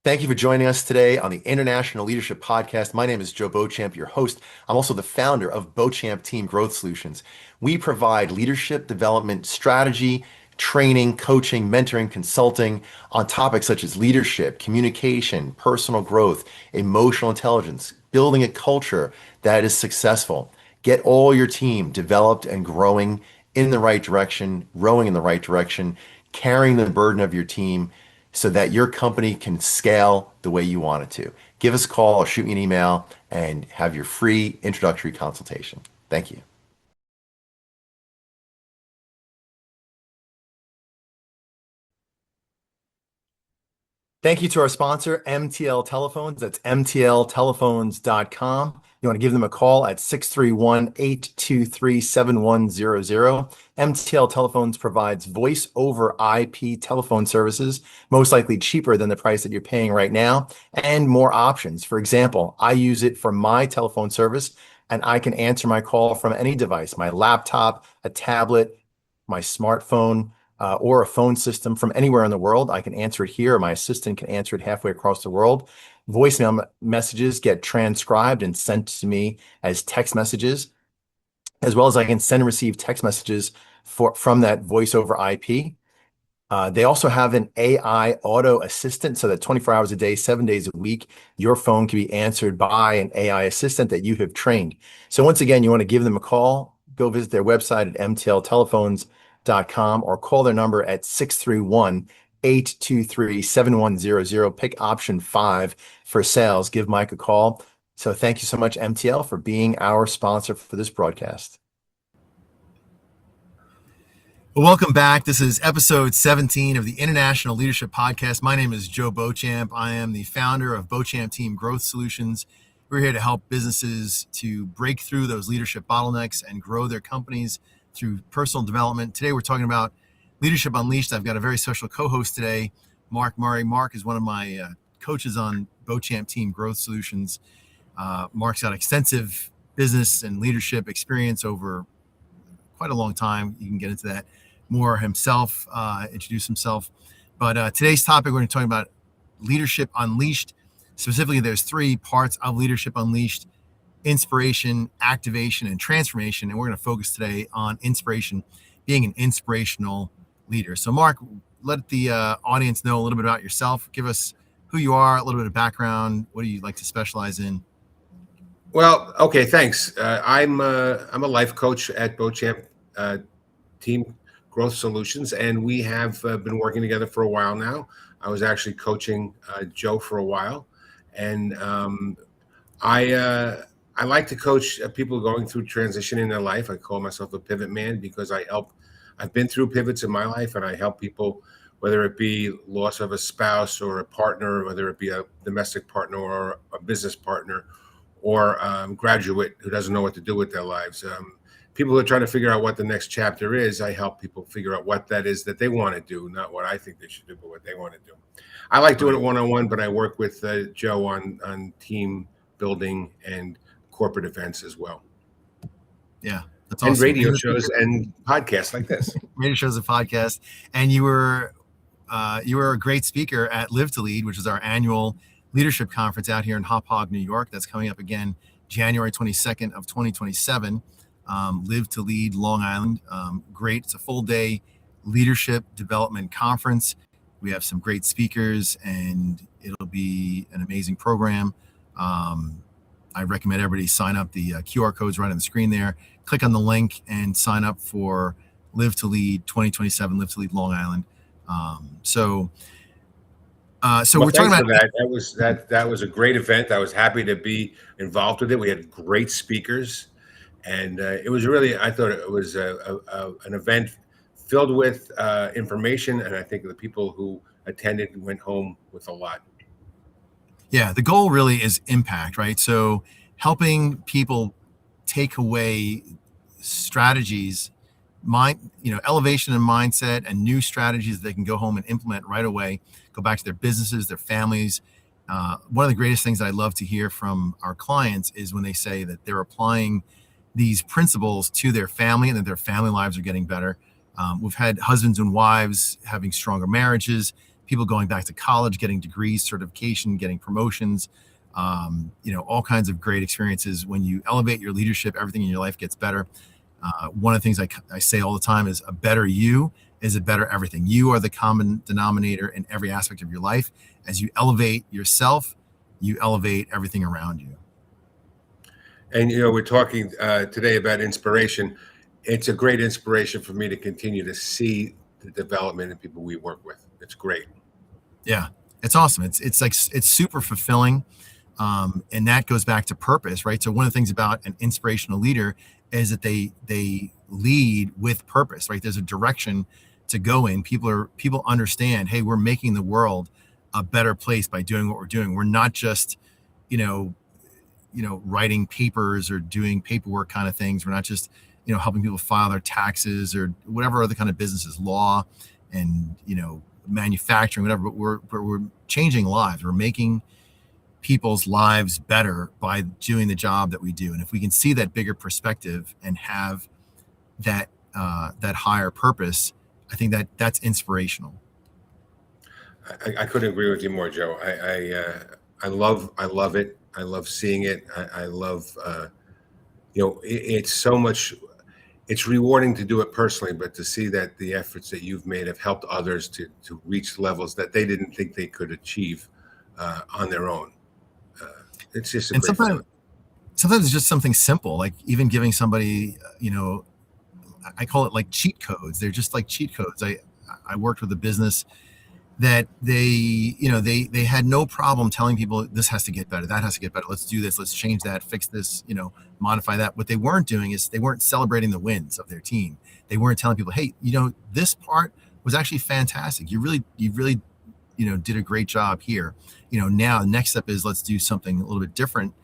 Thank you for joining us today on the International Leadership Podcast. My name is Joe Beauchamp, your host. I'm also the founder of Beauchamp Team Growth Solutions. We provide leadership development strategy, training, coaching, mentoring, consulting on topics such as leadership, communication, personal growth, emotional intelligence, building a culture that is successful. Get all your team developed and growing in the right direction, rowing in the right direction, carrying the burden of your team so that your company can scale the way you want it to. Give us a call or shoot me an email and have your free introductory consultation. Thank you. Thank you to our sponsor, MTL Telephones. That's mtltelephones.com. You want to give them a call at 631-823-7100. MTL Telephones provides voice over IP telephone services, most likely cheaper than the price that you're paying right now, and more options. For example, I use it for my telephone service, and I can answer my call from any device, my laptop, a tablet, my smartphone, or a phone system from anywhere in the world. I can answer it here, or my assistant can answer it halfway across the world. Voicemail messages get transcribed and sent to me as text messages, as well as I can send and receive text messages from that voice over IP. They also have an AI auto assistant so that 24 hours a day, 7 days a week, your phone can be answered by an AI assistant that you have trained. So once again, you want to give them a call, go visit their website at mtltelephones.com or call their number at 631-823-7100. Pick option 5 for sales. Give Mike a call. So thank you so much, MTL, for being our sponsor for this broadcast. Well, welcome back. This is episode 17 of the International Leadership Podcast. My name is Joe Beauchamp. I am the founder of Beauchamp Team Growth Solutions. We're here to help businesses to break through those leadership bottlenecks and grow their companies through personal development. Today, we're talking about Leadership Unleashed. I've got a very special co-host today, Mark Murray. Mark is one of my coaches on Beauchamp Team Growth Solutions. Mark's got extensive business and leadership experience over quite a long time. You can get into that more himself, introduce himself. But today's topic, we're going to talk about Leadership Unleashed. Specifically, there's 3 parts of Leadership Unleashed: inspiration, activation, and transformation. And we're going to focus today on inspiration, being an inspirational leader. So Mark, let the audience know a little bit about yourself. Give us who you are, a little bit of background. What do you like to specialize in? Well, okay, thanks. I'm a life coach at Beauchamp Team Growth Solutions, and we have been working together for a while now. I was actually coaching Joe for a while, and I like to coach people going through transition in their life. I call myself a pivot man because I've been through pivots in my life, and I help people, whether it be loss of a spouse or a partner, whether it be a domestic partner or a business partner, or graduate who doesn't know what to do with their lives. People who are trying to figure out what the next chapter is, I help people figure out what that is that they want to do, not what I think they should do, but what they want to do. I like doing it one-on-one, but I work with Joe on team building and corporate events as well. Yeah, that's awesome. And radio and shows and podcasts like this. Radio shows and podcasts. And you were a great speaker at Live to Lead, which is our annual leadership conference out here in Hop Hog, New York. That's coming up again January 22nd of 2027. Live to Lead, Long Island. Great. It's a full day leadership development conference. We have some great speakers, and it'll be an amazing program. I recommend everybody sign up. The QR code's right on the screen there. Click on the link and sign up for Live to Lead 2027, Live to Lead Long Island. So Well, we're talking thanks for about, that. That was a great event. I was happy to be involved with it. We had great speakers, and it was really. I thought it was an event filled with information, and I think the people who attended went home with a lot. yeah, the goal really is impact, right? So helping people take away strategies, elevation and mindset and new strategies that they can go home and implement right away, go back to their businesses, their families. One of the greatest things I love to hear from our clients is when they say that they're applying these principles to their family and that their family lives are getting better. We've had husbands and wives having stronger marriages, people going back to college, getting degrees, certification, getting promotions, all kinds of great experiences. When you elevate your leadership, everything in your life gets better. One of the things I say all the time is a better you is a better everything. You are the common denominator in every aspect of your life. As you elevate yourself, you elevate everything around you. And we're talking today about inspiration. It's a great inspiration for me to continue to see the development in people we work with. It's great. Yeah, it's awesome. It's super fulfilling. And that goes back to purpose, right? So one of the things about an inspirational leader is that they lead with purpose, right? There's a direction to go in. People understand, hey, we're making the world a better place by doing what we're doing. We're not just, writing papers or doing paperwork kind of things. We're not just, helping people file their taxes or whatever other kind of businesses, law and, manufacturing, whatever, but we're changing lives. We're making people's lives better by doing the job that we do. And if we can see that bigger perspective and have that higher purpose, I think that's inspirational. I couldn't agree with you more, Joe. I love it. I love seeing it. I love, it's so much. It's rewarding to do it personally, but to see that the efforts that you've made have helped others to reach levels that they didn't think they could achieve on their own. It's just a great feeling. Sometimes it's just something simple, like even giving somebody, I call it like cheat codes. They're just like cheat codes. I worked with a business that they had no problem telling people this has to get better, that has to get better. Let's do this. Let's change that, fix this, modify that. What they weren't doing is they weren't celebrating the wins of their team. They weren't telling people, hey, this part was actually fantastic. You really, did a great job here. Now the next step is let's do something a little bit different.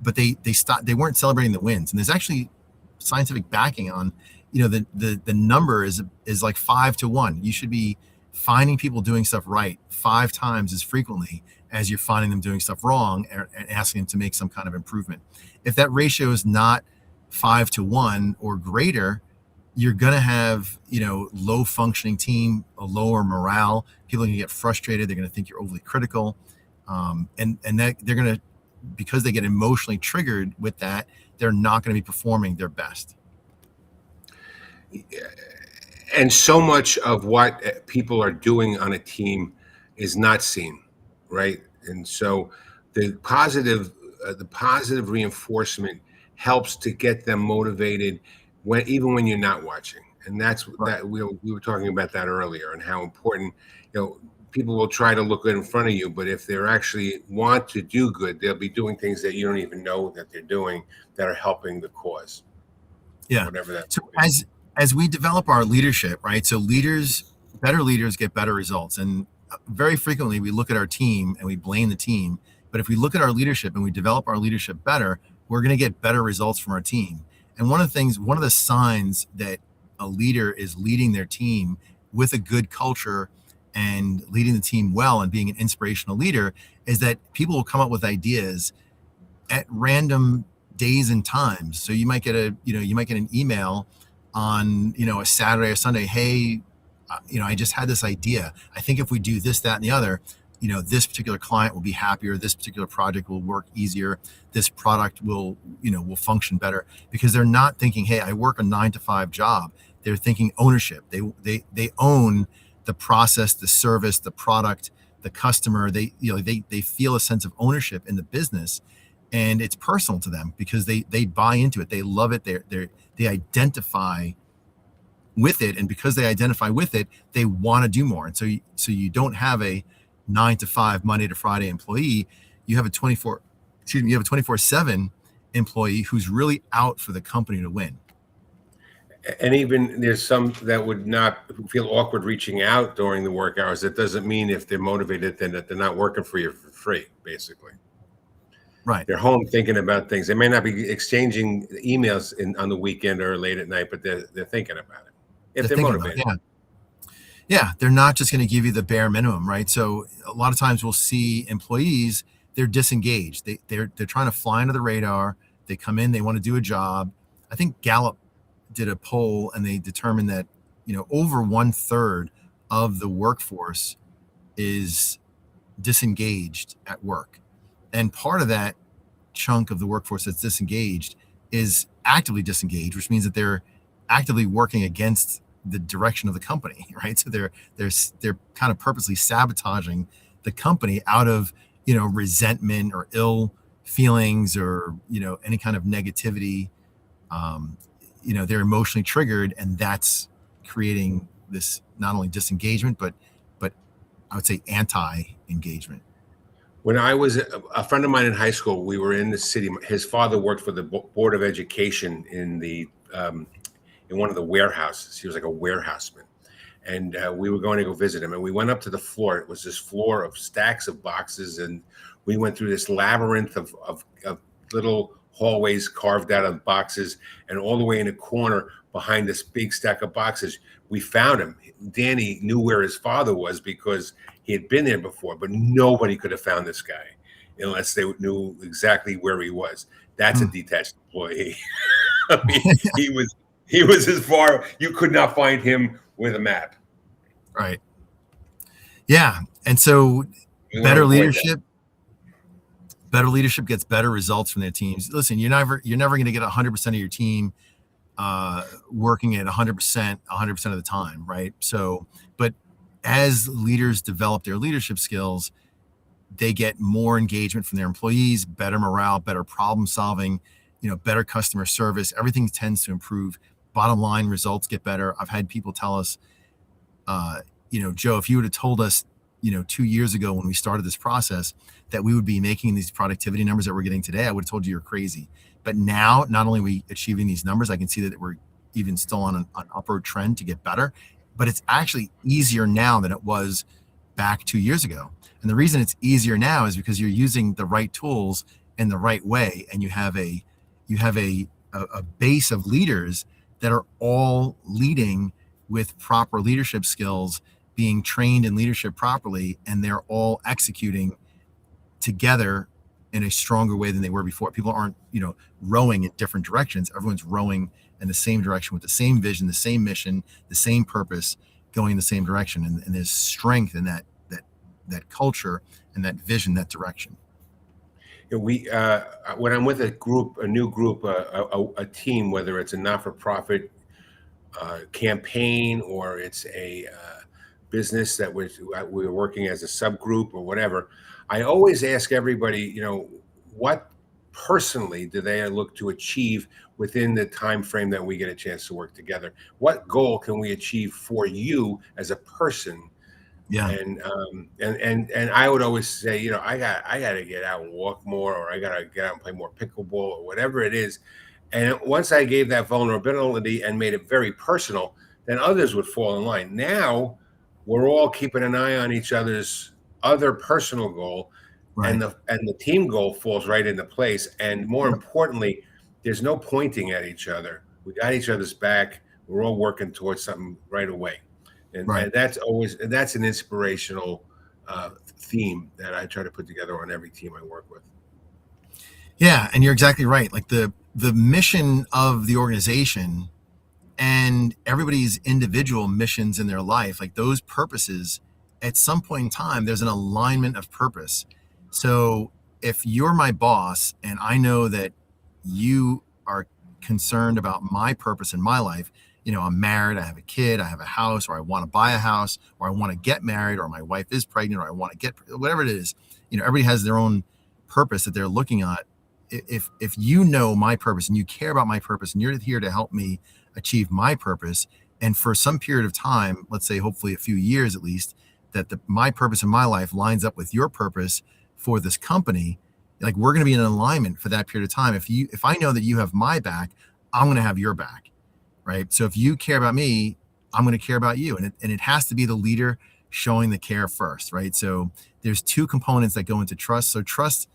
But they stopped. They weren't celebrating the wins. And there's actually scientific backing on, the number is like 5 to 1. You should be finding people doing stuff right 5 times as frequently as you're finding them doing stuff wrong and asking them to make some kind of improvement. If that ratio is not 5 to 1 or greater, you're going to have, low functioning team, a lower morale. People are going to get frustrated. They're going to think you're overly critical. And that they're going to, because they get emotionally triggered with that, they're not going to be performing their best. And so much of what people are doing on a team is not seen, right? And so the positive reinforcement helps to get them motivated even when you're not watching. And that's Right. that we were talking about that earlier, and how important, people will try to look good in front of you, but if they're actually want to do good, they'll be doing things that you don't even know that they're doing that are helping the cause. Yeah. Whatever that. So as we develop our leadership, right? So better leaders get better results. And very frequently we look at our team and we blame the team. But if we look at our leadership and we develop our leadership better, we're going to get better results from our team. And one of the signs that a leader is leading their team with a good culture and leading the team well and being an inspirational leader is that people will come up with ideas at random days and times. So you might get an email on, a Saturday or Sunday. Hey, I just had this idea. I think if we do this, that, and the other, this particular client will be happier. This particular project will work easier. This product will function better, because they're not thinking, hey, I work a 9-to-5 job. They're thinking ownership. They own the process, the service, the product, the customer. They feel a sense of ownership in the business, and it's personal to them because they buy into it. They love it. They identify with it, and because they identify with it, they want to do more. And so you don't have a 9 to 5 Monday to Friday employee. You have a 24/7 employee who's really out for the company to win. And even there's some that would not feel awkward reaching out during the work hours. That doesn't mean if they're motivated, then that they're not working for you for free, basically. Right. They're home thinking about things. They may not be exchanging emails on the weekend or late at night, but they're thinking about it if they're motivated. Yeah, they're not just going to give you the bare minimum, right? So a lot of times we'll see employees, they're disengaged. They're trying to fly under the radar. They come in, they want to do a job. I think Gallup did a poll, and they determined that over 1/3 of the workforce is disengaged at work, and part of that chunk of the workforce that's disengaged is actively disengaged, which means that they're actively working against the direction of the company, right? So they're kind of purposely sabotaging the company out of resentment or ill feelings or any kind of negativity. They're emotionally triggered, and that's creating this not only disengagement but I would say anti-engagement. When I was a friend of mine in high school, we were in the city. His father worked for the Board of Education in one of the warehouses. He was like a warehouseman. And we were going to go visit him. And we went up to the floor. It was this floor of stacks of boxes. And we went through this labyrinth of little hallways carved out of boxes. And all the way in a corner behind this big stack of boxes, we found him. Danny knew where his father was because he had been there before, but nobody could have found this guy unless they knew exactly where he was. That's a detached employee. I mean, he was as far, you could not find him with a map. Right. Yeah. And so better leadership gets better results from their teams. Listen, you're never going to get 100% of your team working at 100% of the time, right? So, but as leaders develop their leadership skills, they get more engagement from their employees, better morale, better problem solving, better customer service. Everything tends to improve. Bottom line, results get better. I've had people tell us, Joe, if you would have told us, 2 years ago when we started this process that we would be making these productivity numbers that we're getting today, I would have told you you're crazy. But now, not only are we achieving these numbers, I can see that we're even still on an upward trend to get better, but it's actually easier now than it was back 2 years ago. And the reason it's easier now is because you're using the right tools in the right way, and you have a base of leaders that are all leading with proper leadership skills, being trained in leadership properly, and they're all executing together in a stronger way than they were before. People aren't, rowing in different directions. Everyone's rowing in the same direction with the same vision, the same mission, the same purpose, going in the same direction. And there's strength in that culture and that vision, that direction. We when I'm with a new group, a team, whether it's a not-for-profit campaign or it's a business that we're working as a subgroup or whatever, I always ask everybody, what personally do they look to achieve within the time frame that we get a chance to work together? What goal can we achieve for you as a person? Yeah. And I would always say, I got to get out and walk more, or I got to get out and play more pickleball or whatever it is. And once I gave that vulnerability and made it very personal, then others would fall in line. Now we're all keeping an eye on each other's other personal goal, right. and the team goal falls right into place. And more importantly, there's no pointing at each other. We got each other's back. We're all working towards something right away. And, right. and that's an inspirational theme that I try to put together on every team I work with. Yeah, and you're exactly right. Like the mission of the organization and everybody's individual missions in their life, like those purposes, at some point in time, there's an alignment of purpose. So if you're my boss and I know that you are concerned about my purpose in my life, I'm married, I have a kid, I have a house, or I want to buy a house, or I want to get married, or my wife is pregnant, or I want to get, whatever it is, everybody has their own purpose that they're looking at. If you know my purpose and you care about my purpose and you're here to help me achieve my purpose, and for some period of time, let's say hopefully a few years at least, that my purpose in my life lines up with your purpose for this company, like we're going to be in alignment for that period of time. If I know that you have my back, I'm going to have your back, right? So if you care about me, I'm going to care about you, and it has to be the leader showing the care first, right? So there's two components that go into trust. So trust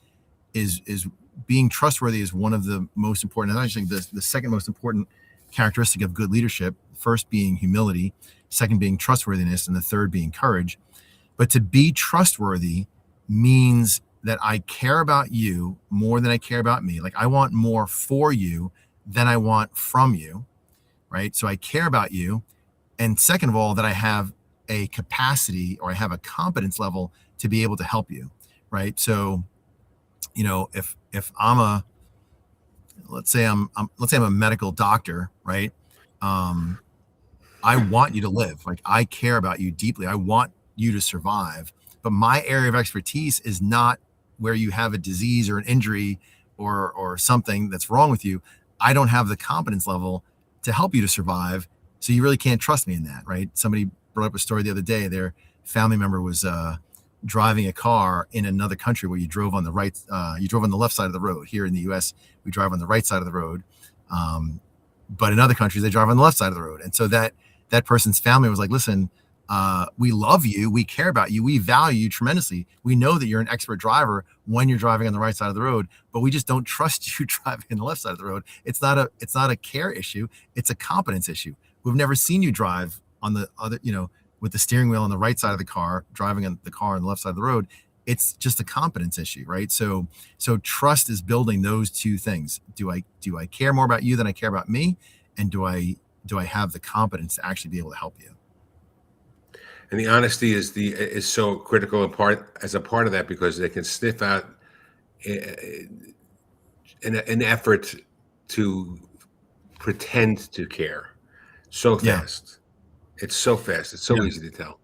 is being trustworthy is one of the most important, and I think the second most important characteristic of good leadership, first being humility, second being trustworthiness, and the third being courage. But to be trustworthy means that I care about you more than I care about me. Like I want more for you than I want from you, right? So I care about you. And second of all, that I have a capacity or I have a competence level to be able to help you, right? So, if I'm let's say I'm a medical doctor, right? I want you to live. Like I care about you deeply. I want you to survive. But my area of expertise is not where you have a disease or an injury or something that's wrong with you. I don't have the competence level to help you to survive. So you really can't trust me in that, right? Somebody brought up a story the other day. Their family member was driving a car in another country where you drove on the left side of the road. Here in the US, we drive on the right side of the road. But in other countries, they drive on the left side of the road. And so that person's family was like, listen, we love you. We care about you. We value you tremendously. We know that you're an expert driver when you're driving on the right side of the road, but we just don't trust you driving on the left side of the road. It's not a care issue. It's a competence issue. We've never seen you drive on the other, with the steering wheel on the right side of the car, driving on the car on the left side of the road. It's just a competence issue, right? So trust is building those two things. Do I care more about you than I care about me? And do I have the competence to actually be able to help you? And the honesty is so critical as a part of that, because they can sniff out an effort to pretend to care so fast. Yeah. It's so fast. It's so easy to tell.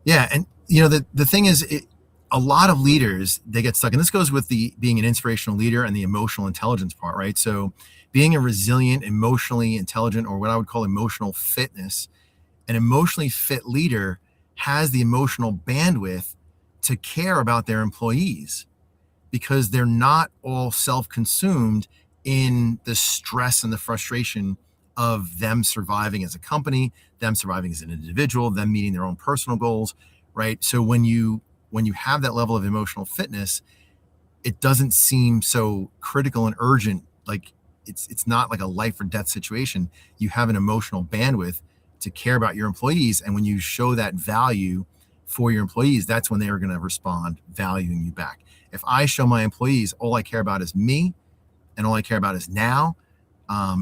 Yeah, and the thing is, a lot of leaders, they get stuck, and this goes with being an inspirational leader and the emotional intelligence part, right? So being a resilient, emotionally intelligent, or what I would call emotional fitness, an emotionally fit leader has the emotional bandwidth to care about their employees, because they're not all self-consumed in the stress and the frustration of them surviving as a company, them surviving as an individual, them meeting their own personal goals, right? So when you have that level of emotional fitness, it doesn't seem so critical and urgent. Like it's not like a life or death situation. You have an emotional bandwidth to care about your employees. And when you show that value for your employees, that's when they are going to respond valuing you back. If I show my employees all I care about is me and all I care about is now,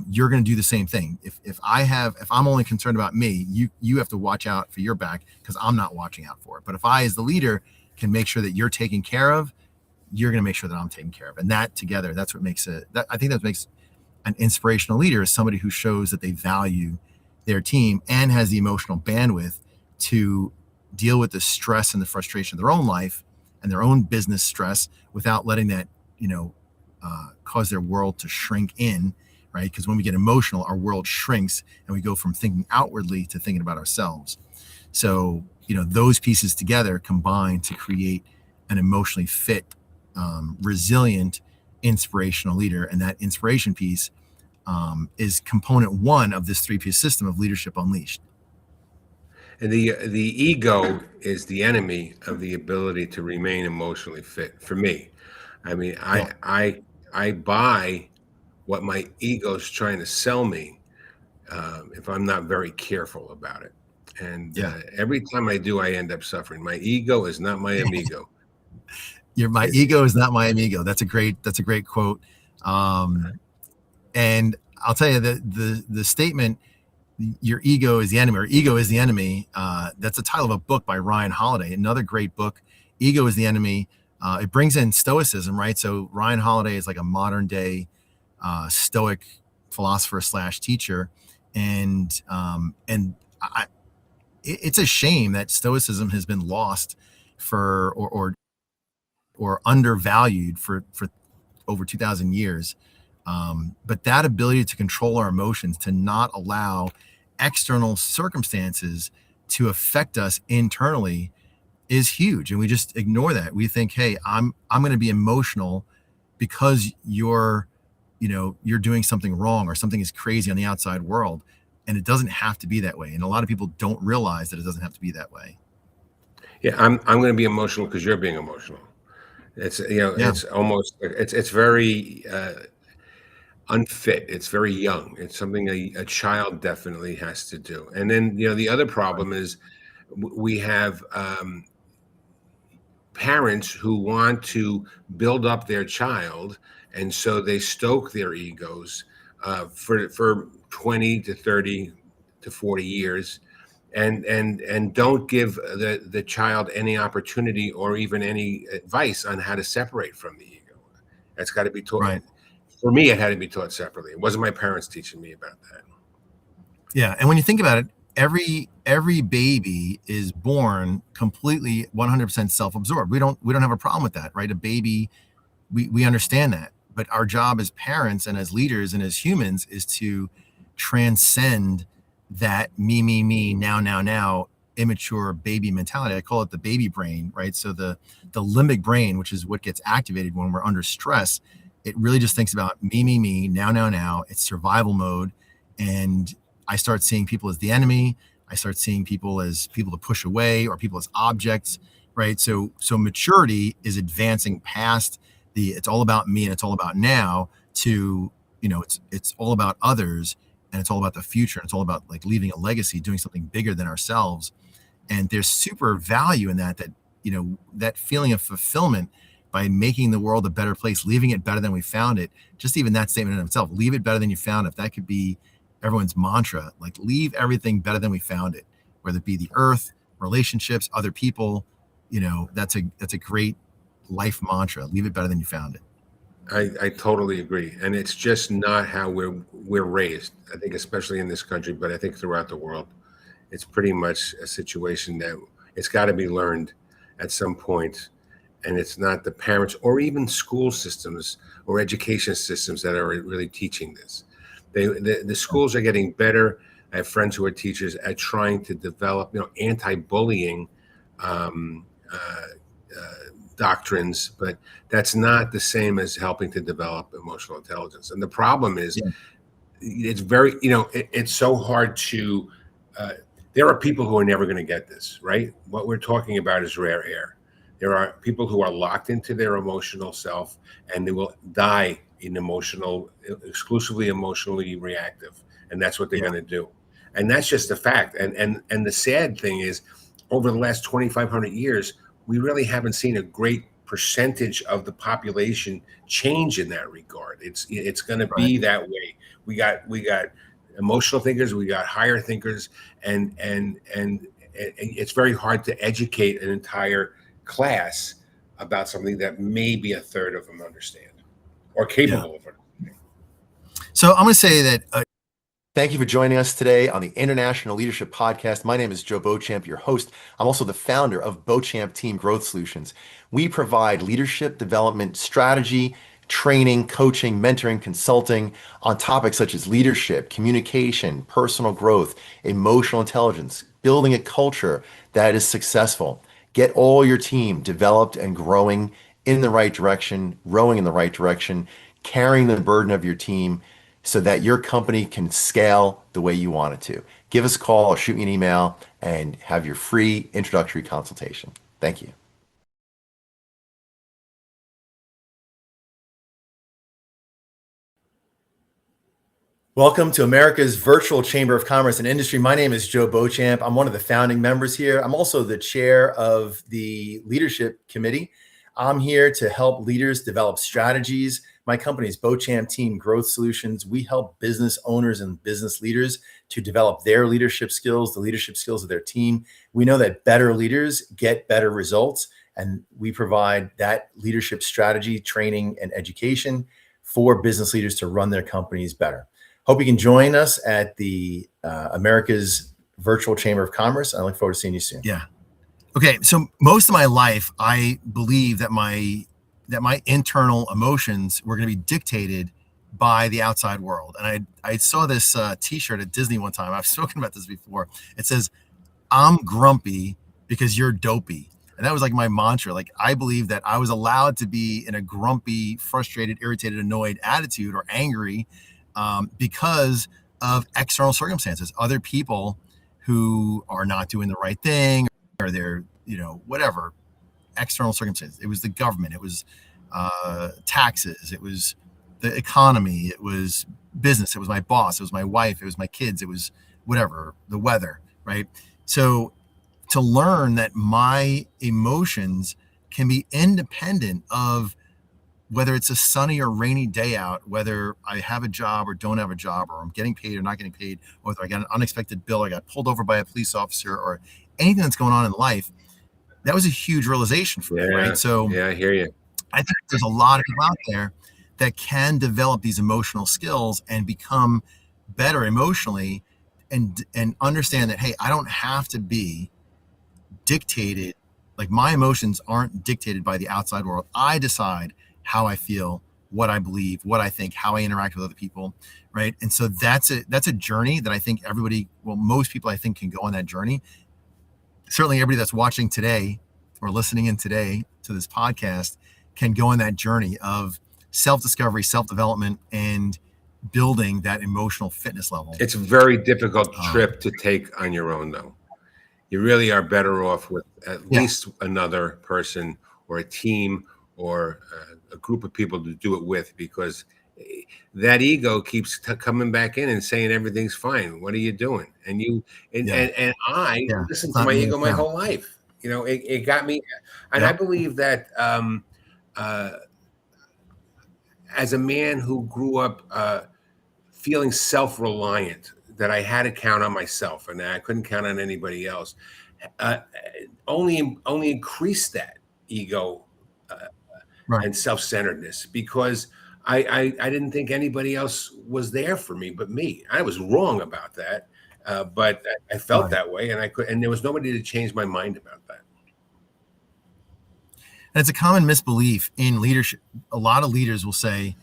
you're going to do the same thing. If I'm only concerned about me, you have to watch out for your back, because I'm not watching out for it. But if I, as the leader, can make sure that you're taken care of, you're going to make sure that I'm taken care of. And that together, that's what makes I think that makes an inspirational leader, is somebody who shows that they value their team and has the emotional bandwidth to deal with the stress and the frustration of their own life and their own business stress without letting that, cause their world to shrink in, right? Because when we get emotional, our world shrinks and we go from thinking outwardly to thinking about ourselves. So, those pieces together combine to create an emotionally fit, resilient, inspirational leader. And that inspiration piece is component one of this 3-piece system of Leadership Unleashed. And the ego is the enemy of the ability to remain emotionally fit, for me. I mean, I buy what my ego's trying to sell me if I'm not very careful about it. And every time I do, I end up suffering. My ego is not my amigo. My ego is not my amigo. That's a great quote. And I'll tell you that the statement, your ego is the enemy, or ego is the enemy, that's the title of a book by Ryan Holiday, another great book. Ego is the enemy. It brings in Stoicism, right? So Ryan Holiday is like a modern day Stoic philosopher / teacher. And it's a shame that Stoicism has been lost or undervalued for over 2,000 years. But that ability to control our emotions, to not allow external circumstances to affect us internally is huge. And we just ignore that. We think, hey, I'm going to be emotional because you're doing something wrong or something is crazy on the outside world. And it doesn't have to be that way. And a lot of people don't realize that it doesn't have to be that way. Yeah, I'm going to be emotional because you're being emotional. It's it's almost it's very unfit. It's very young. It's something a child definitely has to do. And then the other problem is we have parents who want to build up their child, and so they stoke their egos for 20 to 30 to 40 years, and don't give the child any opportunity or even any advice on how to separate from the ego. That's got to be taught. Right. For me, it had to be taught separately. It wasn't my parents teaching me about that. Yeah. And when you think about it, every baby is born completely 100% self-absorbed. We don't have a problem with that, right? A baby, we understand that. But our job as parents and as leaders and as humans is to transcend that me, now immature baby mentality. I call it the baby brain, right? So the limbic brain, which is what gets activated when we're under stress, it really just thinks about me, now. It's survival mode. And I start seeing people as the enemy. I start seeing people as people to push away or people as objects, right? So maturity is advancing past it's all about me and it's all about now to, it's all about others and it's all about the future. And it's all about like leaving a legacy, doing something bigger than ourselves. And there's super value in that that feeling of fulfillment by making the world a better place, leaving it better than we found it. Just even that statement in itself, leave it better than you found it. If that could be everyone's mantra, like leave everything better than we found it, whether it be the earth, relationships, other people, that's a great life mantra. Leave it better than you found it. I totally agree. And it's just not how we're raised. I think especially in this country, but I think throughout the world, it's pretty much a situation that it's got to be learned at some point. And it's not the parents or even school systems or education systems that are really teaching this. The schools are getting better. I have friends who are teachers at trying to develop, anti-bullying doctrines, but that's not the same as helping to develop emotional intelligence. And the problem is, it's very, it's so hard to. There are people who are never going to get this, right? What we're talking about is rare air. There are people who are locked into their emotional self, and they will die in exclusively emotionally reactive, and that's what they're going to do. And that's just a fact. And the sad thing is, over the last 2,500 years, we really haven't seen a great percentage of the population change in that regard. It's going to be that way. We got emotional thinkers, we got higher thinkers, and it's very hard to educate an entire class about something that maybe a third of them understand or capable of it. So I'm going to say that thank you for joining us today on the International Leadership Podcast. My name is Joe Beauchamp, your host. I'm also the founder of Beauchamp Team Growth Solutions. We provide leadership development strategy, training, coaching, mentoring, consulting on topics such as leadership, communication, personal growth, emotional intelligence, building a culture that is successful. Get all your team developed and growing in the right direction, rowing in the right direction, carrying the burden of your team so that your company can scale the way you want it to. Give us a call or shoot me an email and have your free introductory consultation. Thank you. Welcome to America's virtual Chamber of Commerce and Industry. My name is Joe Beauchamp. I'm one of the founding members here. I'm also the chair of the leadership committee. I'm here to help leaders develop strategies. My company is Beauchamp Team Growth Solutions. We help business owners and business leaders to develop their leadership skills, the leadership skills of their team. We know that better leaders get better results, and we provide that leadership strategy, training, and education for business leaders to run their companies better. Hope you can join us at the America's Virtual Chamber of Commerce. I look forward to seeing you soon. Yeah. Okay. So most of my life, I believe that my internal emotions were going to be dictated by the outside world. And I saw this t-shirt at Disney one time. I've spoken about this before. It says, "I'm grumpy because you're dopey." And that was like my mantra. Like, I believe that I was allowed to be in a grumpy, frustrated, irritated, annoyed attitude or angry because of external circumstances, other people who are not doing the right thing, or they're, whatever, external circumstances. It was the government, it was taxes, it was the economy, it was business, it was my boss, it was my wife, it was my kids, it was whatever, the weather, right? So to learn that my emotions can be independent of whether it's a sunny or rainy day out, whether I have a job or don't have a job, or I'm getting paid or not getting paid, or whether I got an unexpected bill, I got pulled over by a police officer, or anything that's going on in life. That was a huge realization for me, right? So yeah, I hear you. I think there's a lot of people out there that can develop these emotional skills and become better emotionally, and understand that, hey, I don't have to be dictated. Like, my emotions aren't dictated by the outside world. I decide how I feel, what I believe, what I think, how I interact with other people, right? And so that's a journey that I think most people I think can go on that journey. Certainly everybody that's watching today or listening in today to this podcast can go on that journey of self-discovery, self-development, and building that emotional fitness level. It's a very difficult trip to take on your own, though. You really are better off with at least another person or a team or a group of people to do it with, because that ego keeps coming back in and saying everything's fine. What are you doing? And I listened to my ego my whole life. It got me. And I believe that as a man who grew up feeling self-reliant, that I had to count on myself and I couldn't count on anybody else, only increased that ego and self-centeredness, because I didn't think anybody else was there for me but me. I was wrong about that, but I felt that way, and there was nobody to change my mind about that. And it's a common misbelief in leadership. A lot of leaders will say,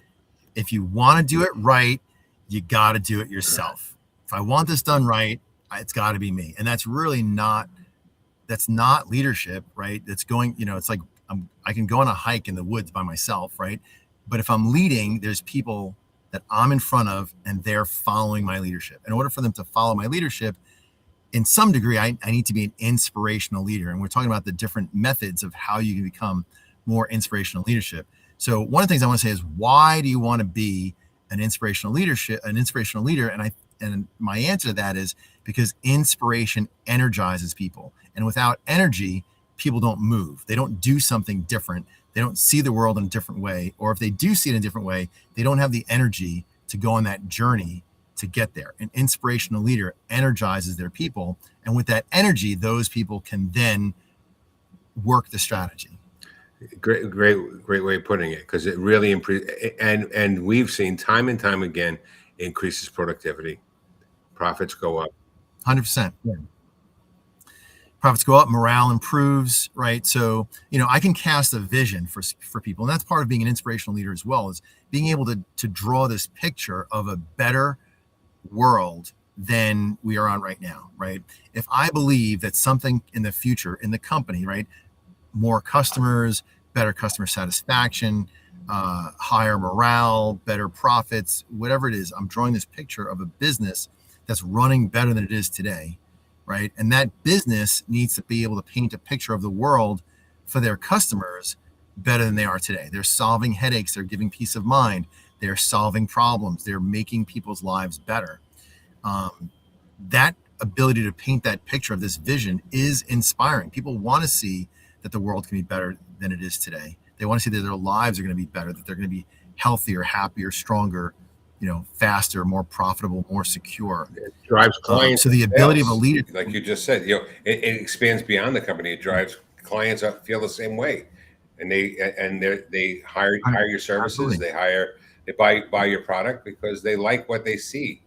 if you want to do it right, you got to do it yourself. If I want this done right, it's got to be me. And that's really not leadership, right? That's going, it's like I can go on a hike in the woods by myself, right? But if I'm leading, there's people that I'm in front of and they're following my leadership. In order for them to follow my leadership, in some degree, I need to be an inspirational leader. And we're talking about the different methods of how you can become more inspirational leadership. So one of the things I want to say is, why do you want to be an inspirational leader? And my answer to that is because inspiration energizes people. And without energy, people don't move. They don't do something different. They don't see the world in a different way. Or if they do see it in a different way, they don't have the energy to go on that journey to get there. An inspirational leader energizes their people. And with that energy, those people can then work the strategy. Great way of putting it, because it really improves. And we've seen time and time again, increases productivity. Profits go up. 100%. Yeah. Profits go up, morale improves, right? So, I can cast a vision for people. And that's part of being an inspirational leader as well, is being able to draw this picture of a better world than we are on right now, right? If I believe that something in the future in the company, right, more customers, better customer satisfaction, higher morale, better profits, whatever it is, I'm drawing this picture of a business that's running better than it is today, right? And that business needs to be able to paint a picture of the world for their customers better than they are today. They're solving headaches. They're giving peace of mind. They're solving problems. They're making people's lives better. That ability to paint that picture of this vision is inspiring. People want to see that the world can be better than it is today. They want to see that their lives are going to be better, that they're going to be healthier, happier, stronger, faster, more profitable, more secure. It drives clients. So the ability of a leader, like you just said, it expands beyond the company. It drives clients up, feel the same way, and they hire your services. Absolutely. They buy your product because they like what they see.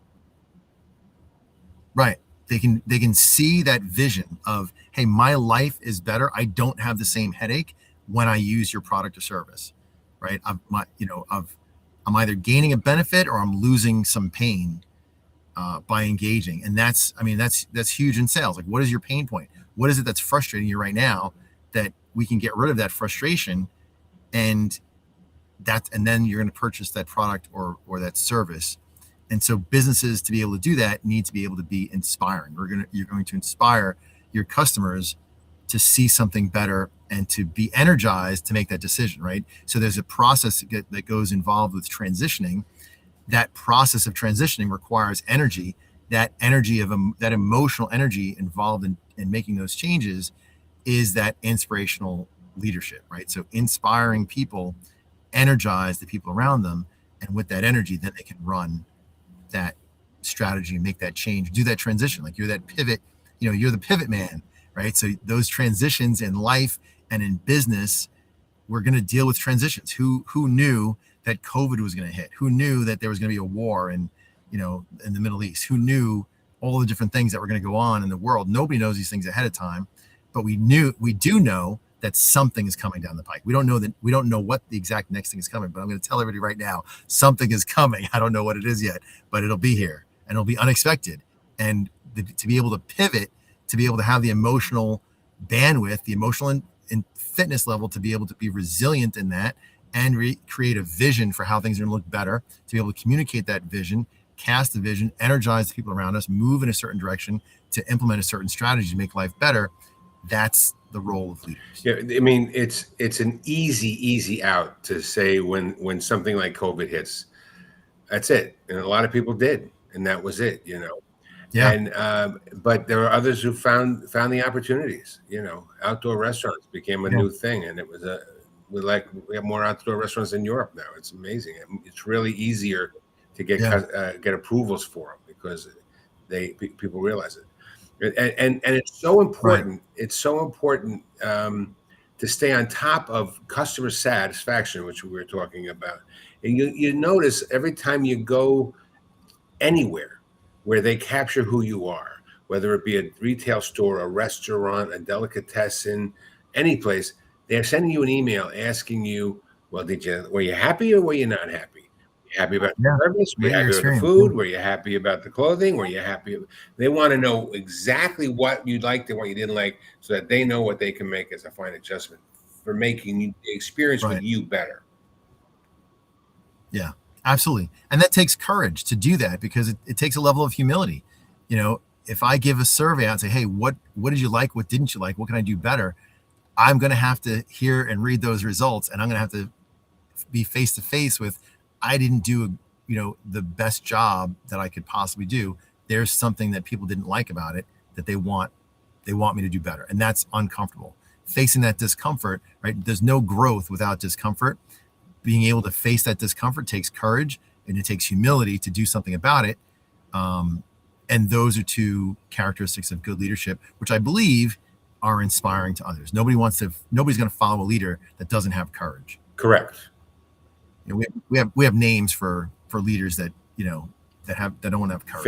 Right. They can see that vision of, hey, my life is better. I don't have the same headache when I use your product or service, right? I'm either gaining a benefit or I'm losing some pain by engaging. And that's huge in sales. Like, what is your pain point? What is it that's frustrating you right now that we can get rid of that frustration, and then you're going to purchase that product or that service. And so businesses, to be able to do that, need to be able to be inspiring. You're going to inspire your customers to see something better and to be energized to make that decision, right? So there's a process that goes involved with transitioning. That process of transitioning requires energy. That energy that emotional energy involved in making those changes is that inspirational leadership, right? So inspiring people energize the people around them, and with that energy, then they can run that strategy and make that change, do that transition. Like, you're that pivot, you're the pivot man, right? So those transitions in life and in business, we're going to deal with transitions. Who knew that COVID was going to hit? Who knew that there was going to be a war in the Middle East? Who knew all the different things that were going to go on in the world? Nobody knows these things ahead of time, but we do know that something is coming down the pike. We don't know what the exact next thing is coming, but I'm going to tell everybody right now, something is coming. I don't know what it is yet, but it'll be here, and it'll be unexpected. And to be able to pivot, to be able to have the emotional bandwidth, the emotional and fitness level, to be able to be resilient in that and create a vision for how things are going to look better, to be able to communicate that vision, cast the vision, energize the people around us, move in a certain direction, to implement a certain strategy to make life better. That's the role of leaders. Yeah, I mean, it's an easy out to say when something like COVID hits, that's it. And a lot of people did, and that was it, Yeah. And but there are others who found the opportunities. Outdoor restaurants became a new thing, and it was we have more outdoor restaurants in Europe now. It's amazing. It's really easier to get approvals for them because people realize it. And it's so important. Right. It's so important to stay on top of customer satisfaction, which we were talking about. And you notice every time you go anywhere where they capture who you are, whether it be a retail store, a restaurant, a delicatessen, any place, they're sending you an email asking you, well, were you happy or were you not happy? Happy about the service? Were you happy with the food? Were you happy about the clothing? Were you happy? They want to know exactly what you liked and what you didn't like, so that they know what they can make as a fine adjustment for making the experience with you better. Yeah, absolutely. And that takes courage to do that, because it takes a level of humility. If I give a survey out and say, hey, what did you like? What didn't you like? What can I do better? I'm going to have to hear and read those results, and I'm going to have to be face to face with, I didn't do, the best job that I could possibly do. There's something that people didn't like about it that they want me to do better. And that's uncomfortable. Facing that discomfort, right? There's no growth without discomfort. Being able to face that discomfort takes courage, and it takes humility to do something about it. And those are two characteristics of good leadership, which I believe are inspiring to others. Nobody's going to follow a leader that doesn't have courage. Correct. We have names for leaders that that don't have courage.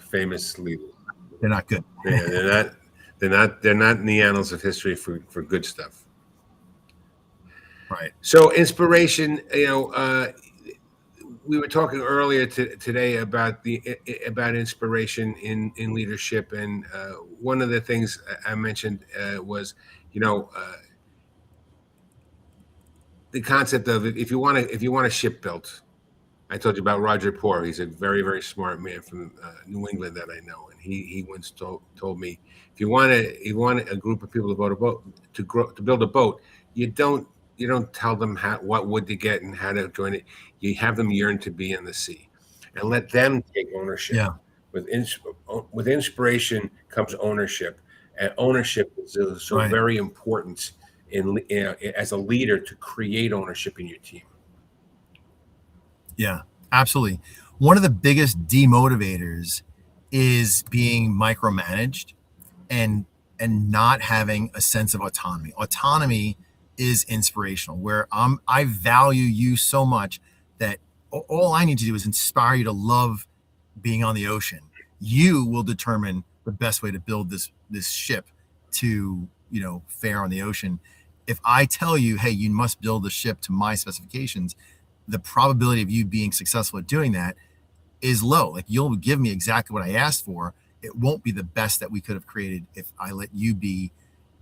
Famous leaders. They're not good. Yeah, they're not in the annals of history for good stuff. Right. So inspiration, we were talking earlier today about inspiration in leadership, and one of the things I mentioned was, the concept of, if you want a ship built. I told you about Roger Poor. He's a very, very smart man from New England that I know, and he once told me, if you want a group of people to build a boat, you don't tell them what wood to get and how to join it. You have them yearn to be in the sea, and let them take ownership. Yeah. With inspiration comes ownership, and ownership is so very important as a leader, to create ownership in your team. Yeah, absolutely. One of the biggest demotivators is being micromanaged and not having a sense of autonomy. Autonomy is inspirational, where I value you so much that all I need to do is inspire you to love being on the ocean. You will determine the best way to build this ship to fare on the ocean. If I tell you, hey, you must build a ship to my specifications, the probability of you being successful at doing that is low. Like, you'll give me exactly what I asked for. It won't be the best that we could have created if I let you be,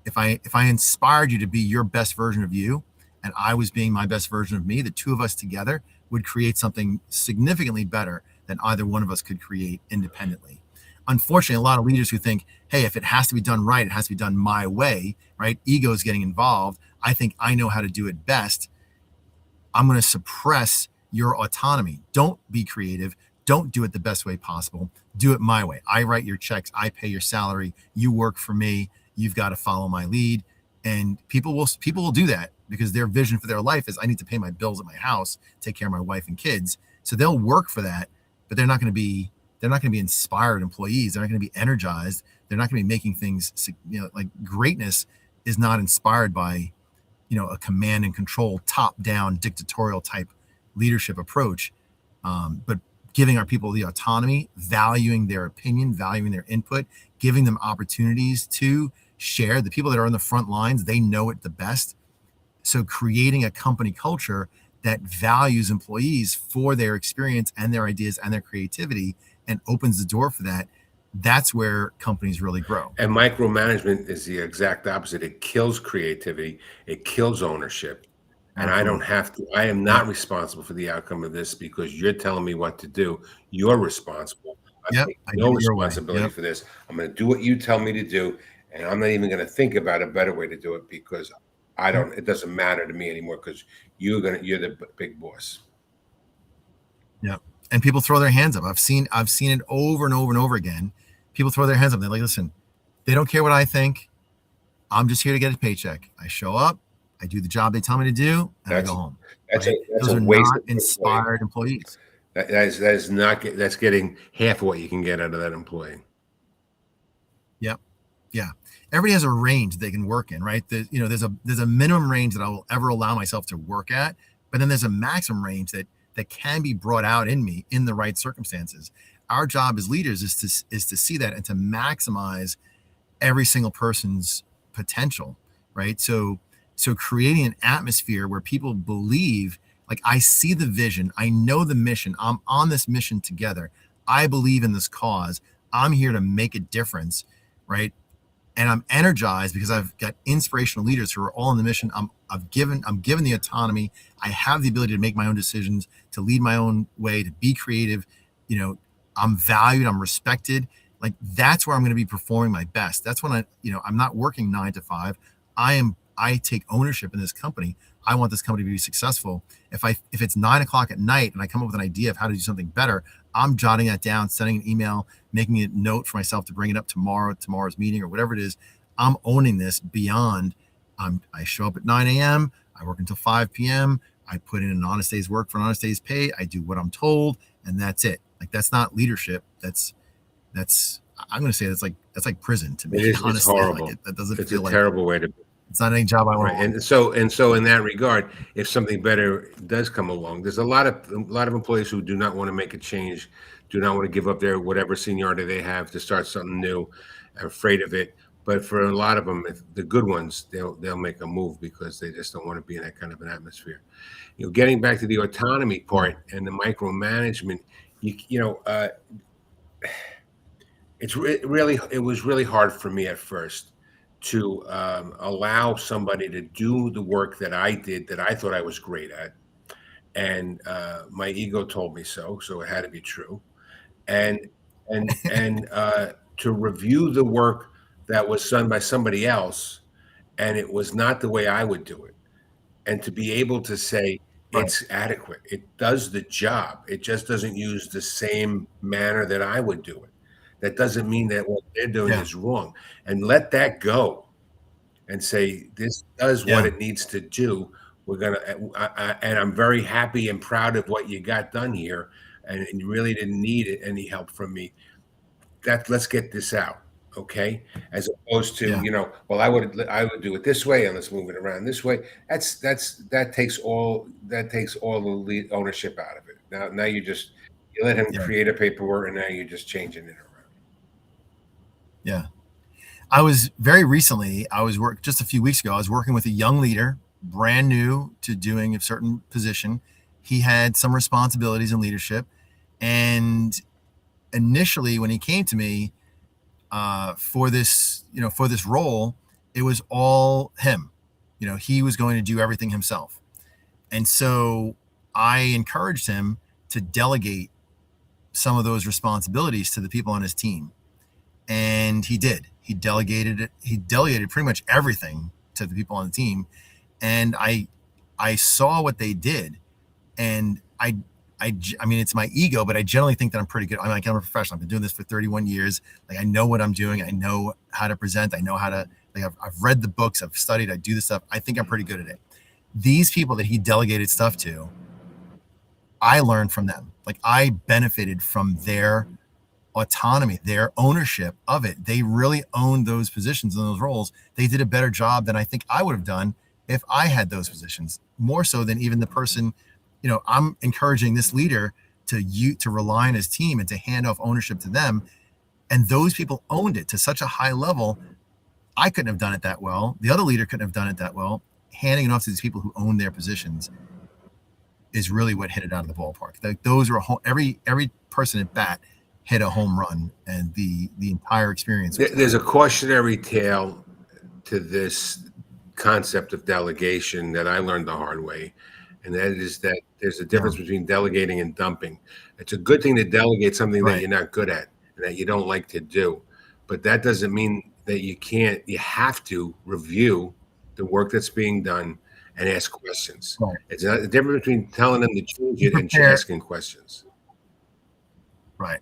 if I inspired you to be your best version of you, and I was being my best version of me. The two of us together would create something significantly better than either one of us could create independently. Unfortunately, a lot of leaders who think, hey, if it has to be done right, it has to be done my way, right? Ego is getting involved. I think I know how to do it best. I'm going to suppress your autonomy. Don't be creative. Don't do it the best way possible. Do it my way. I write your checks. I pay your salary. You work for me. You've got to follow my lead. And people will do that because their vision for their life is, I need to pay my bills at my house, take care of my wife and kids. So they'll work for that, but they're not going to be inspired employees. They're not going to be energized. They're not going to be making things, like greatness is not inspired by, a command and control, top down dictatorial type leadership approach. But giving our people the autonomy, valuing their opinion, valuing their input, giving them opportunities to share. The people that are on the front lines, they know it the best. So creating a company culture that values employees for their experience and their ideas and their creativity and opens the door for that, that's where companies really grow. And micromanagement is the exact opposite. It kills creativity. It kills ownership. And I don't have to, I am not responsible for the outcome of this because you're telling me what to do. You're responsible. I take no responsibility for this. I'm going to do what you tell me to do. And I'm not even going to think about a better way to do it because it doesn't matter to me anymore because you're the big boss. Yeah. And people throw their hands up. I've seen it over and over and over again. People throw their hands up. They're like, listen, they don't care what I think. I'm just here to get a paycheck. I show up, I do the job they tell me to do, and I go home. Those are not inspired employees. That's getting half of what you can get out of that employee. Yep. Yeah. Everybody has a range they can work in, right? There's a minimum range that I will ever allow myself to work at, but then there's a maximum range that can be brought out in me in the right circumstances. Our job as leaders is to see that and to maximize every single person's potential, right? So creating an atmosphere where people believe, like, I see the vision, I know the mission, I'm on this mission together, I believe in this cause, I'm here to make a difference, right? And I'm energized because I've got inspirational leaders who are all in the mission. I'm given the autonomy. I have the ability to make my own decisions, to lead my own way, to be creative. I'm valued, I'm respected. Like, that's where I'm going to be performing my best. That's when I'm not working 9 to 5. I take ownership in this company. I want this company to be successful. If it's 9 o'clock at night and I come up with an idea of how to do something better, I'm jotting that down, sending an email, making a note for myself to bring it up tomorrow's meeting or whatever it is. I'm owning this beyond. I show up at 9 a.m. I work until 5 p.m. I put in an honest day's work for an honest day's pay. I do what I'm told, and that's it. Like, that's not leadership. That's I'm going to say that's like prison to me. It is. Honestly. It's horrible. That doesn't it's feel a terrible way to. It's not any job I want. Right. And so in that regard, if something better does come along, there's a lot of employees who do not want to make a change, do not want to give up their whatever seniority they have to start something new, are afraid of it. But for a lot of them, the good ones, they'll make a move because they just don't want to be in that kind of an atmosphere. Getting back to the autonomy part and the micromanagement, it was really hard for me at first to allow somebody to do the work that I did that I thought I was great at. And my ego told me so it had to be true. And to review the work that was done by somebody else, and it was not the way I would do it. And to be able to say, it's adequate. It does the job. It just doesn't use the same manner that I would do it. That doesn't mean that what they're doing is wrong. And let that go and say, this does what it needs to do. We're going to, and I'm very happy and proud of what you got done here. And you really didn't need any help from me. Let's get this out. Okay. As opposed to, well, I would do it this way and let's move it around this way. That takes all the lead ownership out of it. Now you let him create a paperwork and now you're just changing it around. Yeah. I was just a few weeks ago, I was working with a young leader, brand new to doing a certain position. he had some responsibilities in leadership. And initially when he came to me for this role, it was all him. He was going to do everything himself. And so I encouraged him to delegate some of those responsibilities to the people on his team. And he did. He delegated it. He delegated pretty much everything to the people on the team. And I saw what they did. And I mean, it's my ego, but I generally think that I'm pretty good. I'm a professional. I've been doing this for 31 years. Like, I know what I'm doing. I know how to present. I know how to, like, I've read the books, I've studied, I do this stuff. I think I'm pretty good at it. These people that he delegated stuff to, I learned from them. Like, I benefited from their autonomy, their ownership of it. They really owned those positions and those roles. They did a better job than I think I would have done if I had those positions, more so than even the person. I'm encouraging this leader to rely on his team and to hand off ownership to them. And those people owned it to such a high level. I couldn't have done it that well. The other leader couldn't have done it that well. Handing it off to these people who own their positions is really what hit it out of the ballpark. Like, those were every person at bat hit a home run, and the entire experience. There's a cautionary tale to this concept of delegation that I learned the hard way. And that is that there's a difference between delegating and dumping. It's a good thing to delegate something that you're not good at and that you don't like to do. But that doesn't mean that you have to review the work that's being done and ask questions. Right. It's not a difference between telling them to change it and asking questions. Right.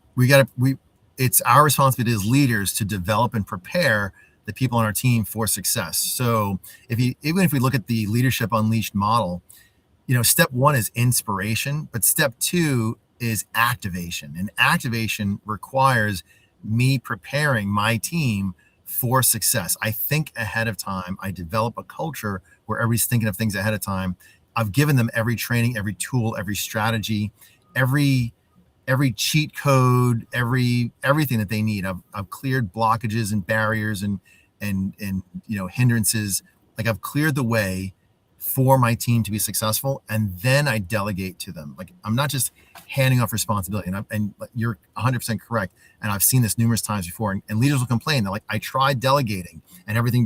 It's our responsibility as leaders to develop and prepare the people on our team for success. So even if we look at the Leadership Unleashed model, step one is inspiration, but step two is activation. And activation requires me preparing my team for success. I think ahead of time. I develop a culture where everybody's thinking of things ahead of time. I've given them every training, every tool, every strategy, every cheat code, everything that they need. I've cleared blockages and barriers and hindrances. Like, I've cleared the way for my team to be successful, and then I delegate to them. Like, I'm not just handing off responsibility. And you're 100% correct. And I've seen this numerous times before. And leaders will complain. They're like, I tried delegating, and everything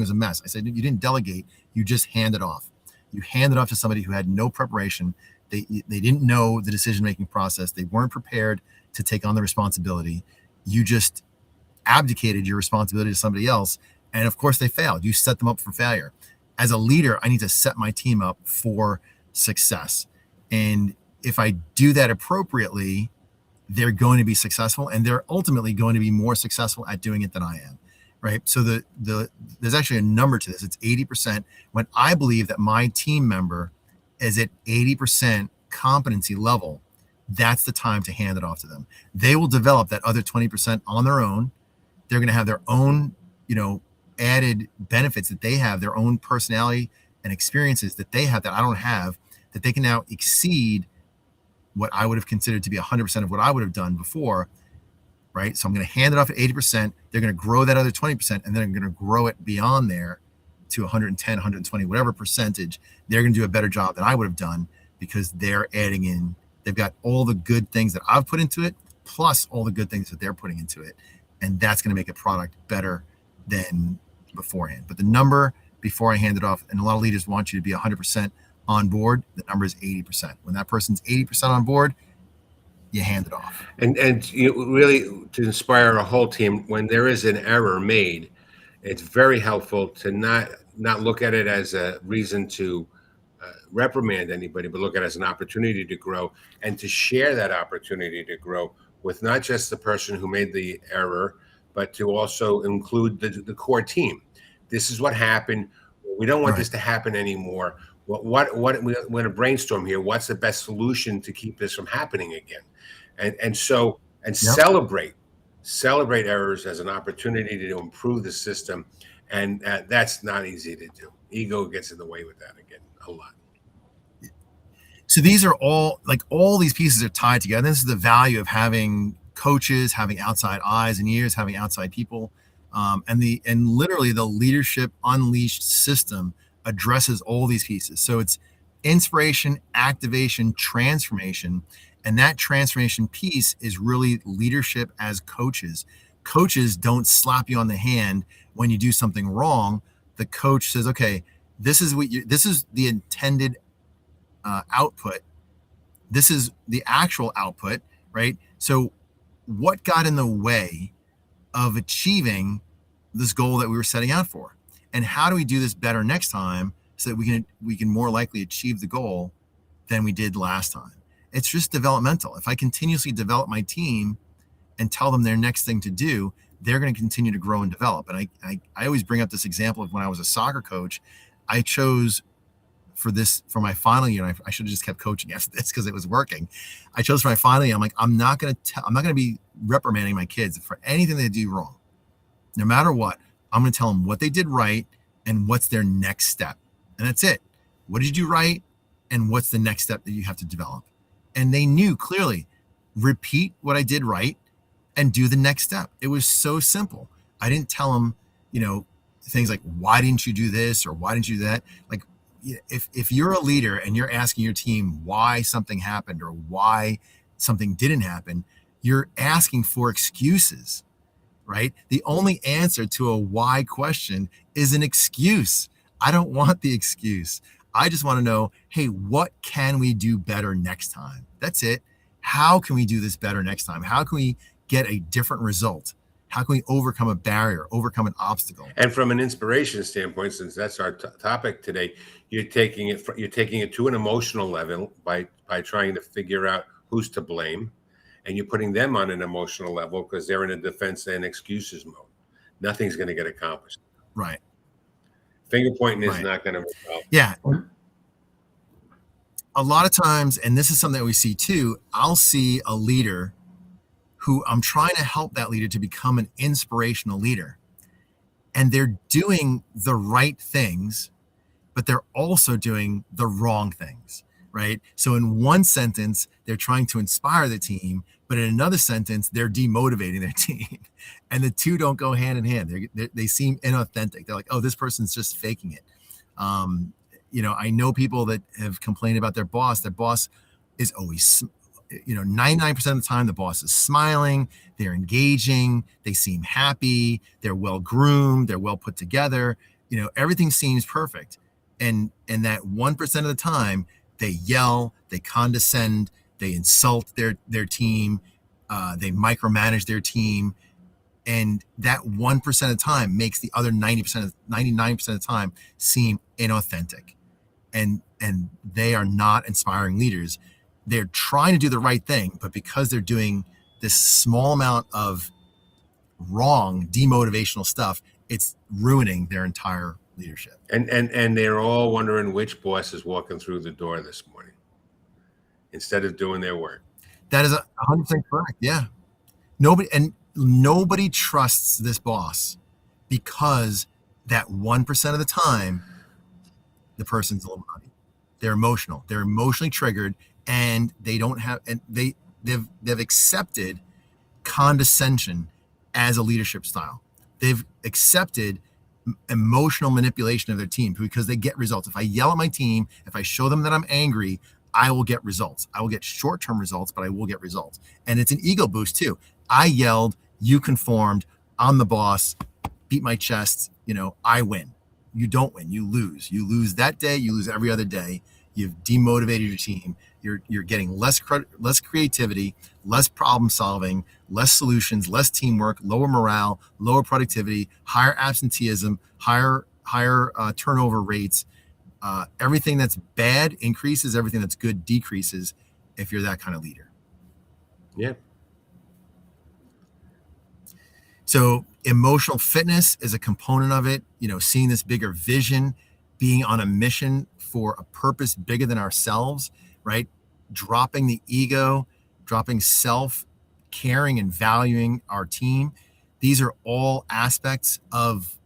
was a mess. I said, you didn't delegate. You just handed off. You handed off to somebody who had no preparation. They didn't know the decision-making process. They weren't prepared to take on the responsibility. You just abdicated your responsibility to somebody else. And of course they failed. You set them up for failure. As a leader, I need to set my team up for success. And if I do that appropriately, they're going to be successful, and they're ultimately going to be more successful at doing it than I am. Right. So there's actually a number to this. It's 80%. When I believe that my team member is at 80% competency level, that's the time to hand it off to them. They will develop that other 20% on their own. They're going to have their own, added benefits that they have, their own personality and experiences that they have that I don't have, that they can now exceed what I would have considered to be 100% of what I would have done before. Right. So I'm going to hand it off at 80%. They're going to grow that other 20%, and then I'm going to grow it beyond there to 110, 120, whatever percentage. They're going to do a better job than I would have done, because they're adding in, they've got all the good things that I've put into it, plus all the good things that they're putting into it. And that's going to make a product better than beforehand. But the number before I hand it off, and a lot of leaders want you to be 100% on board, the number is 80%. When that person's 80% on board, you hand it off. And really, to inspire a whole team, when there is an error made, it's very helpful to not look at it as a reason to reprimand anybody, but look at it as an opportunity to grow, and to share that opportunity to grow with not just the person who made the error, but to also include the core team. This is what happened. We don't want this to happen anymore. What we're going to brainstorm here. What's the best solution to keep this from happening again? And celebrate errors as an opportunity to improve the system. And that's not easy to do. Ego gets in the way with that again a lot. So these are all these pieces are tied together. This is the value of having coaches, having outside eyes and ears, having outside people. And literally the Leadership Unleashed system addresses all these pieces. So it's inspiration, activation, transformation. And that transformation piece is really leadership as coaches. Coaches don't slap you on the hand when you do something wrong. The coach says, okay, this is the intended output. This is the actual output, right? So what got in the way of achieving this goal that we were setting out for? And how do we do this better next time so that we can more likely achieve the goal than we did last time? It's just developmental. If I continuously develop my team and tell them their next thing to do, they're going to continue to grow and develop. And I always bring up this example of when I was a soccer coach. I chose for my final year, and I should have just kept coaching after this because it was working. I chose for my final year. I'm like, I'm not going to be reprimanding my kids for anything they do wrong. No matter what, I'm going to tell them what they did right and what's their next step. And that's it. What did you do right? And what's the next step that you have to develop? And they knew clearly, repeat what I did right and do the next step. It was so simple. I didn't tell them, things like, why didn't you do this? Or why didn't you do that? Like, if you're a leader and you're asking your team why something happened or why something didn't happen, you're asking for excuses, right? The only answer to a why question is an excuse. I don't want the excuse. I just want to know, hey, what can we do better next time? That's it. How can we do this better next time? How can we get a different result? How can we overcome a barrier, overcome an obstacle? And from an inspiration standpoint, since that's our topic today, you're taking it to an emotional level by trying to figure out who's to blame, and you're putting them on an emotional level because they're in a defense and excuses mode. Nothing's going to get accomplished. Right. Finger pointing is not going to help. Yeah. A lot of times, and this is something that we see too, I'll see a leader who I'm trying to help that leader to become an inspirational leader. And they're doing the right things, but they're also doing the wrong things, right? So in one sentence, they're trying to inspire the team, but in another sentence, they're demotivating their team. And the two don't go hand in hand. They seem inauthentic. They're like, oh, this person's just faking it. I know people that have complained about their boss. Their boss is always 99% of the time, the boss is smiling, they're engaging, they seem happy, they're well groomed, they're well put together, everything seems perfect. And that 1% of the time, they yell, they condescend, they insult their team, they micromanage their team. And that 1% of the time makes the other 99% of the time seem inauthentic. And they are not inspiring leaders. They're trying to do the right thing, but because they're doing this small amount of wrong, demotivational stuff, it's ruining their entire leadership. And they're all wondering which boss is walking through the door this morning instead of doing their work. That is 100% correct. Yeah. Nobody trusts this boss because that 1% of the time, the person's a little nutty. They're emotional. They're emotionally triggered. And they've accepted condescension as a leadership style. They've accepted emotional manipulation of their team because they get results. If I yell at my team, if I show them that I'm angry, I will get results. I will get short-term results, but I will get results. And it's an ego boost too. I yelled, you conformed, I'm the boss, beat my chest, I win. You don't win, you lose. You lose that day, you lose every other day. You've demotivated your team. You're getting less creativity, less problem solving, less solutions, less teamwork, lower morale, lower productivity, higher absenteeism, higher turnover rates. Everything that's bad increases. Everything that's good decreases if you're that kind of leader. Yeah. So emotional fitness is a component of it. Seeing this bigger vision, being on a mission for a purpose bigger than ourselves, right? Dropping the ego, dropping self, caring and valuing our team. These are all aspects of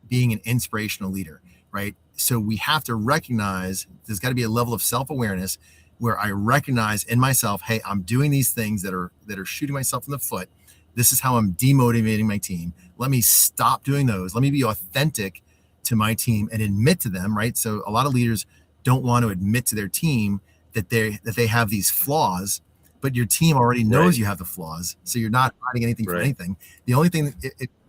being an inspirational leader, right? So we have to recognize there's got to be a level of self-awareness where I recognize in myself, hey, I'm doing these things that are shooting myself in the foot. This is how I'm demotivating my team. Let me stop doing those. Let me be authentic to my team and admit to them, right? So a lot of leaders don't want to admit to their team that they have these flaws, but your team already knows you have the flaws, so you're not hiding anything from anything. The only thing,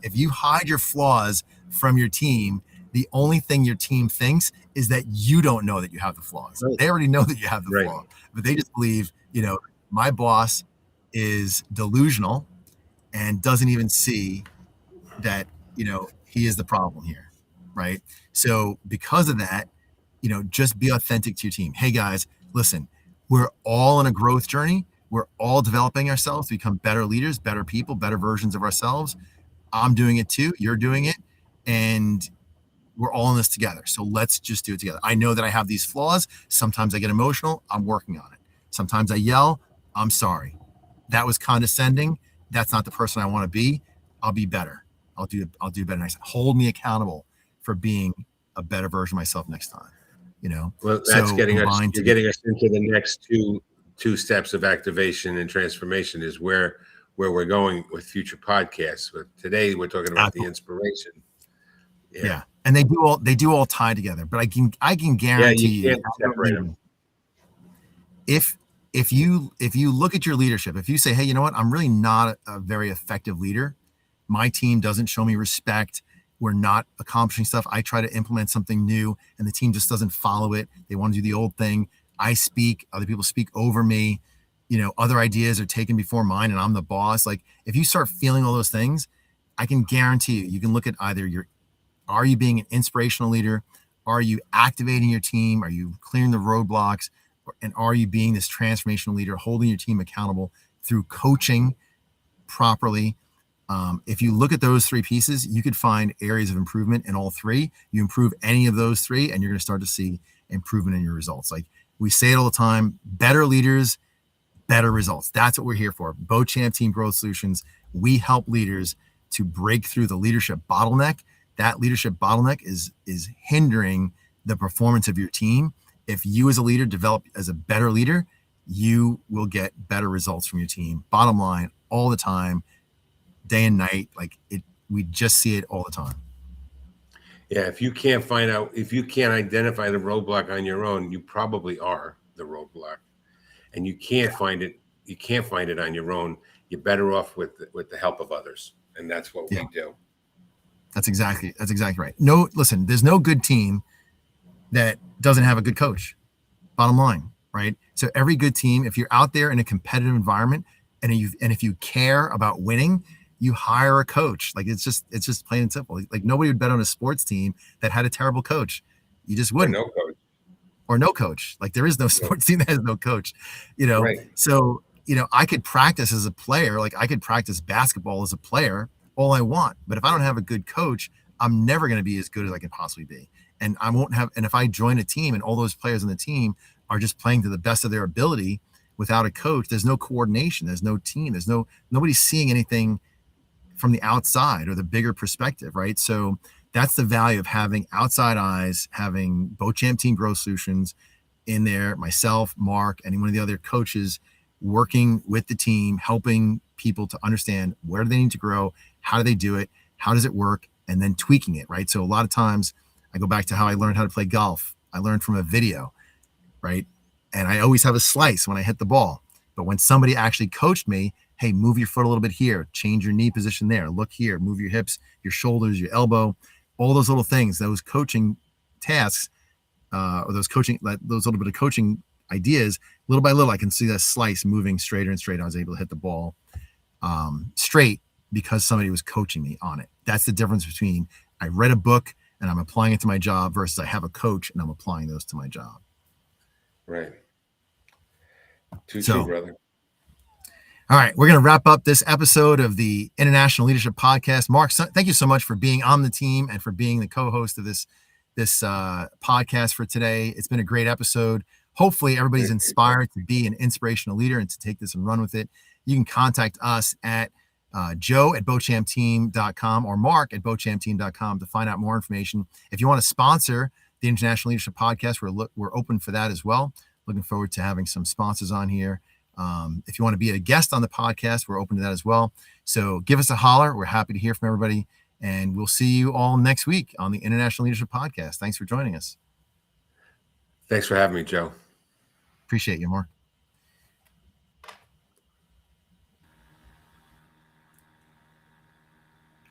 if you hide your flaws from your team, the only thing your team thinks is that you don't know that you have the flaws. They already know that you have the flaw, but they just believe, my boss is delusional and doesn't even see that, he is the problem here, right? So because of that, just be authentic to your team. Hey guys, listen, we're all on a growth journey. We're all developing ourselves to become better leaders, better people, better versions of ourselves. I'm doing it too. You're doing it. And we're all in this together. So let's just do it together. I know that I have these flaws. Sometimes I get emotional. I'm working on it. Sometimes I yell. I'm sorry. That was condescending. That's not the person I want to be. I'll be better. I'll do better next time. Hold me accountable for being a better version of myself next time. Well, that's getting us. You're getting us into the next two steps of activation and transformation is where we're going with future podcasts. But today we're talking about the inspiration. Yeah. And they do all tie together, but I can guarantee you can't separate them. If you look at your leadership, if you say, hey, you know what, I'm really not a very effective leader. My team doesn't show me respect. We're not accomplishing stuff. I try to implement something new and the team just doesn't follow it. They want to do the old thing. I speak, other people speak over me. Other ideas are taken before mine and I'm the boss. Like if you start feeling all those things, I can guarantee you can look at either are you being an inspirational leader? Are you activating your team? Are you clearing the roadblocks? And are you being this transformational leader, holding your team accountable through coaching properly? If you look at those three pieces, you could find areas of improvement in all three. You improve any of those three, and you're going to start to see improvement in your results. Like we say it all the time, better leaders, better results. That's what we're here for. Beauchamp Team Growth Solutions. We help leaders to break through the leadership bottleneck. That leadership bottleneck is hindering the performance of your team. If you as a leader develop as a better leader, you will get better results from your team. Bottom line, all the time, day and night, we just see it all the time. Yeah, if you can't identify the roadblock on your own, you probably are the roadblock. And you can't find it on your own. You're better off with the help of others. And that's what we do. That's exactly right. No, listen, there's no good team that doesn't have a good coach. Bottom line, right? So every good team, if you're out there in a competitive environment and if you care about winning, you hire a coach. Like it's just plain and simple. Like nobody would bet on a sports team that had a terrible coach. You just wouldn't. Or no coach. Like there is no sports team that has no coach. Right. So I could practice as a player. Like I could practice basketball as a player all I want, but if I don't have a good coach, I'm never going to be as good as I can possibly be. And I won't have. And if I join a team and all those players on the team are just playing to the best of their ability without a coach, there's no coordination. There's no team. Nobody's seeing anything from the outside or the bigger perspective, right? So that's the value of having outside eyes, having Beauchamp Team Growth Solutions in there, myself, Mark, any one of the other coaches working with the team, helping people to understand where do they need to grow, how do they do it, how does it work, and then tweaking it, right? So a lot of times I go back to how I learned how to play golf. I learned from a video, right? And I always have a slice when I hit the ball. But when somebody actually coached me, hey, move your foot a little bit here, change your knee position there, look here, move your hips, your shoulders, your elbow, all those little things, those coaching tasks, or those little bit of coaching ideas, little by little, I can see that slice moving straighter and straighter. I was able to hit the ball straight because somebody was coaching me on it. That's the difference between I read a book and I'm applying it to my job versus I have a coach and I'm applying those to my job. Right. True, brother. All right, we're going to wrap up this episode of the International Leadership Podcast. Mark, thank you so much for being on the team and for being the co-host of this podcast for today. It's been a great episode. Hopefully, everybody's inspired to be an inspirational leader and to take this and run with it. You can contact us at joe@beauchampteam.com or mark@beauchampteam.com to find out more information. If you want to sponsor the International Leadership Podcast, we're open for that as well. Looking forward to having some sponsors on here. If you want to be a guest on the podcast, we're open to that as well. So give us a holler. We're happy to hear from everybody. And we'll see you all next week on the International Leadership Podcast. Thanks for joining us. Thanks for having me, Joe. Appreciate you, Mark.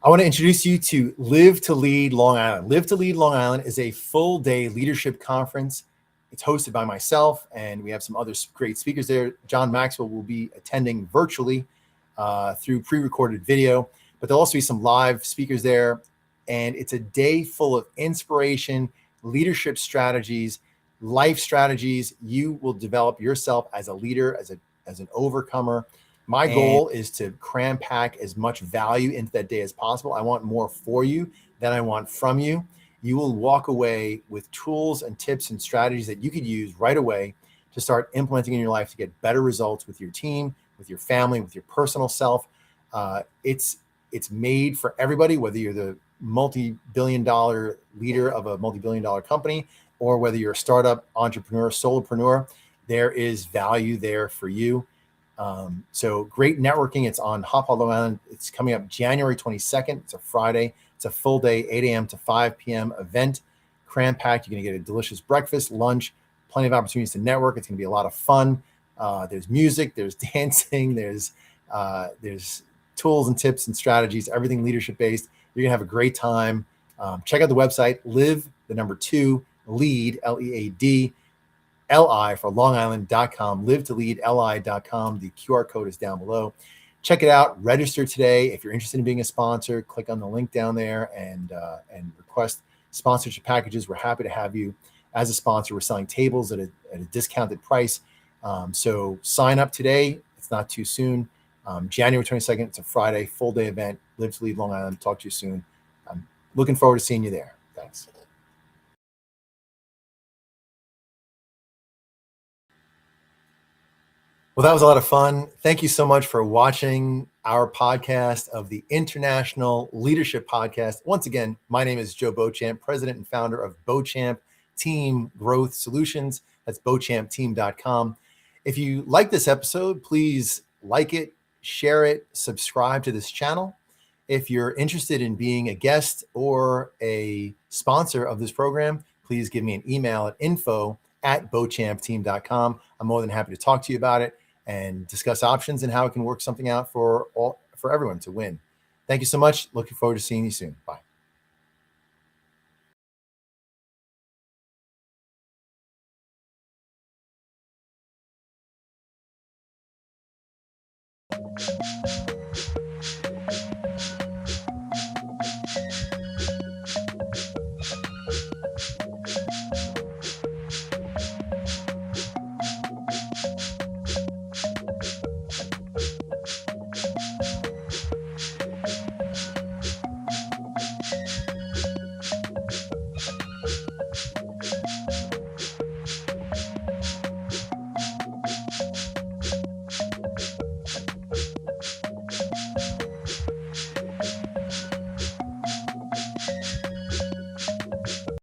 I want to introduce you to Live to Lead Long Island. Live to Lead Long Island is a full-day leadership conference. It's hosted by myself, and we have some other great speakers there. John Maxwell will be attending virtually through pre-recorded video, but there'll also be some live speakers there. And it's a day full of inspiration, leadership strategies, life strategies. You will develop yourself as a leader, as an overcomer. My goal is to cram pack as much value into that day as possible. I want more for you than I want from you. You will walk away with tools and tips and strategies that you could use right away to start implementing in your life to get better results with your team, with your family, with your personal self. It's made for everybody, whether you're the multi-billion-dollar leader of a multi-billion-dollar company or whether you're a startup entrepreneur, solopreneur. There is value there for you. So great networking. It's on Hop Hall, Long Island. It's coming up January 22nd. It's a Friday. It's a full day, 8 a.m. to 5 p.m. event. Cram packed. You're going to get a delicious breakfast, lunch, plenty of opportunities to network. It's going to be a lot of fun. There's music, there's dancing, there's tools and tips and strategies, everything leadership based. You're going to have a great time. Check out the website, lead, L-E-A-D, L-I for Long Island.com, live2leadli.com. The QR code is down below. Check it out. Register today. If you're interested in being a sponsor, click on the link down there and request sponsorship packages. We're happy to have you as a sponsor. We're selling tables at a discounted price. So sign up today. It's not too soon. January 22nd, it's a Friday, full day event. Live to Lead Long Island. Talk to you soon. I'm looking forward to seeing you there. Thanks. Well, that was a lot of fun. Thank you so much for watching our podcast of the International Leadership Podcast. Once again, my name is Joe Beauchamp, president and founder of Beauchamp Team Growth Solutions. That's beauchampteam.com. If you like this episode, please like it, share it, subscribe to this channel. If you're interested in being a guest or a sponsor of this program, please give me an email at info@beauchampteam.com. I'm more than happy to talk to you about it and discuss options and how it can work something out for everyone to win. Thank you so much. Looking forward to seeing you soon. Bye.